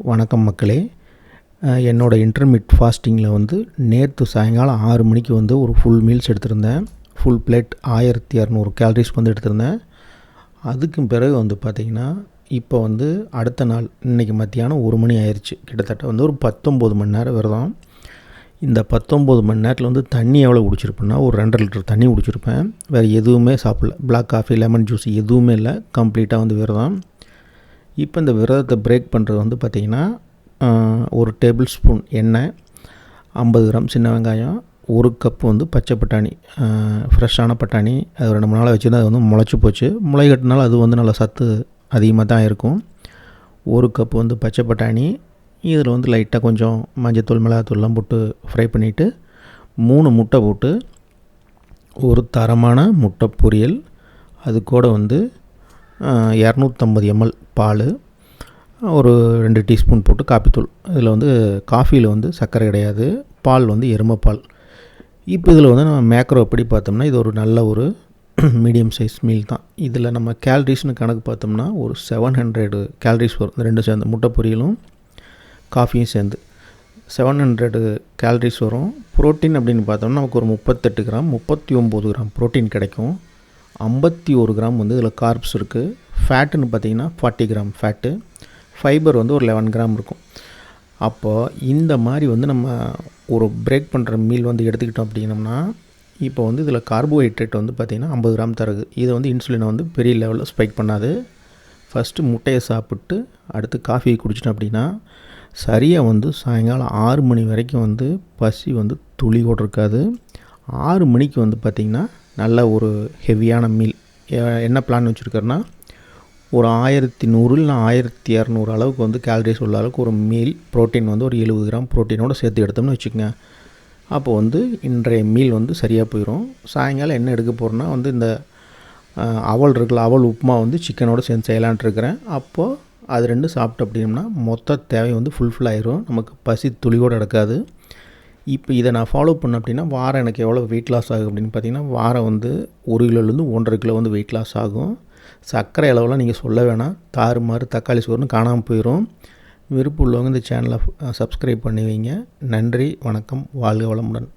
வணக்கம் மக்களே. என்னோட இன்டர்மிட் ஃபாஸ்டிங்கில் வந்து நேற்று சாயங்காலம் 6 மணிக்கு வந்து ஒரு ஃபுல் மீல்ஸ் எடுத்திருந்தேன். ஃபுல் பிளேட் 1200 கேலரிஸ்க்கு வந்து எடுத்திருந்தேன். அதுக்கும் பிறகு வந்து பார்த்திங்கன்னா இப்போ வந்து அடுத்த நாள் இன்றைக்கி மத்தியானம் 1 மணி ஆயிடுச்சு. கிட்டத்தட்ட வந்து ஒரு 19 மணி நேரம் விரதம். இந்த 19 மணி நேரத்தில் வந்து தண்ணி எவ்வளோ குடிச்சிருப்பேன்னா ஒரு 2.5 லிட்டர் தண்ணி குடிச்சிருப்பேன். வேறு எதுவுமே சாப்பிடல. பிளாக் காஃபி, லெமன் ஜூஸ் எதுவுமே இல்லை. கம்ப்ளீட்டாக வந்து விரதம். இப்போ இந்த விரதத்தை பிரேக் பண்ணுறது வந்து பார்த்திங்கன்னா ஒரு டேபிள் ஸ்பூன் எண்ணெய், 50 கிராம் சின்ன வெங்காயம், 1 கப் வந்து பச்சை பட்டாணி, ஃப்ரெஷ்ஷான பட்டாணி. அது 2-3 நாளாக வச்சுருந்தா அது வந்து முளைச்சி போச்சு. முளை கட்டினாலும் அது வந்து நல்லா சத்து அதிகமாக தான் இருக்கும். 1 கப் வந்து பச்சை பட்டாணி. இதில் வந்து லைட்டாக கொஞ்சம் மஞ்சத்தூள், மிளகாத்தூள்லாம் போட்டு ஃப்ரை பண்ணிவிட்டு 3 முட்டை போட்டு ஒரு தரமான முட்டை பொரியல். அது கூட வந்து 250 ml பால், ஒரு 2 டீஸ்பூன் போட்டு காப்பித்தூள். இதில் வந்து காஃபியில் வந்து சர்க்கரை கிடையாது, பால் வந்து எருமைப்பால். இப்போ இதில் வந்து நம்ம மேக்ரோ எப்படி பார்த்தோம்னா இது ஒரு நல்ல ஒரு மீடியம் சைஸ் மீல் தான். இதில் நம்ம கேலரிஸ்னு கணக்கு பார்த்தோம்னா ஒரு 700 கேலரிஸ் வரும். இந்த 2 சேர்ந்து முட்டை பொரியலும் காஃபியும் சேர்ந்து 700 கேலரிஸ் வரும். ப்ரோட்டீன் அப்படின்னு பார்த்தோம்னா நமக்கு ஒரு 38 கிராம் 39 கிராம் ப்ரோட்டீன் கிடைக்கும். 51 கிராம் வந்து இதில் கார்ப்ஸ் இருக்குது. ஃபேட்டுன்னு பார்த்திங்கன்னா 40 கிராம் ஃபேட்டு. ஃபைபர் வந்து ஒரு 11 கிராம் இருக்கும். அப்போது இந்த மாதிரி வந்து நம்ம ஒரு பிரேக் பண்ணுற மீல் வந்து எடுத்துக்கிட்டோம் அப்படின்னம்னா இப்போ வந்து இதில் கார்போஹைட்ரேட் வந்து பார்த்திங்கன்னா 50 கிராம் தருது. இதை வந்து இன்சுலினை வந்து பெரிய லெவலில் ஸ்பைக் பண்ணாது. ஃபஸ்ட்டு முட்டையை சாப்பிட்டு அடுத்து காஃபி குடிச்சிட்டோம் அப்படின்னா சரியாக வந்து சாயங்காலம் 6 மணி வரைக்கும் வந்து பசி வந்து துளி கூட இருக்காது. 6 மணிக்கு வந்து பார்த்திங்கன்னா நல்ல ஒரு ஹெவியான மீல். என்ன பிளான் வச்சுருக்கேன்னா ஒரு 1100 இல்லை 1200 அளவுக்கு வந்து கேலரிஸ் உள்ள அளவுக்கு ஒரு மீல். ப்ரோட்டீன் வந்து ஒரு 70 கிராம் ப்ரோட்டீனோடு சேர்த்து எடுத்தோம்னு வச்சுக்கோங்க. அப்போது வந்து இன்றைய மீல் வந்து சரியாக போயிடும். சாயங்காலம் என்ன எடுக்க போகிறேன்னா வந்து இந்த அவல் இருக்குல்ல, அவல் உப்புமா வந்து சிக்கனோடு சேர்ந்து செய்யலான்ட்டு இருக்கிறேன். அப்போது அது 2 சாப்பிட்டு அப்படின்னா மொத்த தேவை வந்து ஃபுல்ஃபில் ஆயிரும். நமக்கு பசி துளியோடு எடுக்காது. இப்போ இதை நான் ஃபாலோ பண்ணேன் அப்படின்னா வாரம் எனக்கு எவ்வளோ வெயிட் லாஸ் ஆகும் அப்படின்னு பார்த்தீங்கன்னா வாரம் வந்து 1 கிலோலேருந்து 1.5 கிலோ வந்து வெயிட் லாஸ் ஆகும். சர்க்கரை அளவுலாம் நீங்கள் சொல்ல வேணாம். தாறுமாறு தக்காளி சோறுன்னு காணாமல் போயிடும். விருப்பம் உள்ளவங்க இந்த சேனலை சப்ஸ்கிரைப் பண்ணி வைங்க. நன்றி, வணக்கம், வாழ்க வளமுடன்.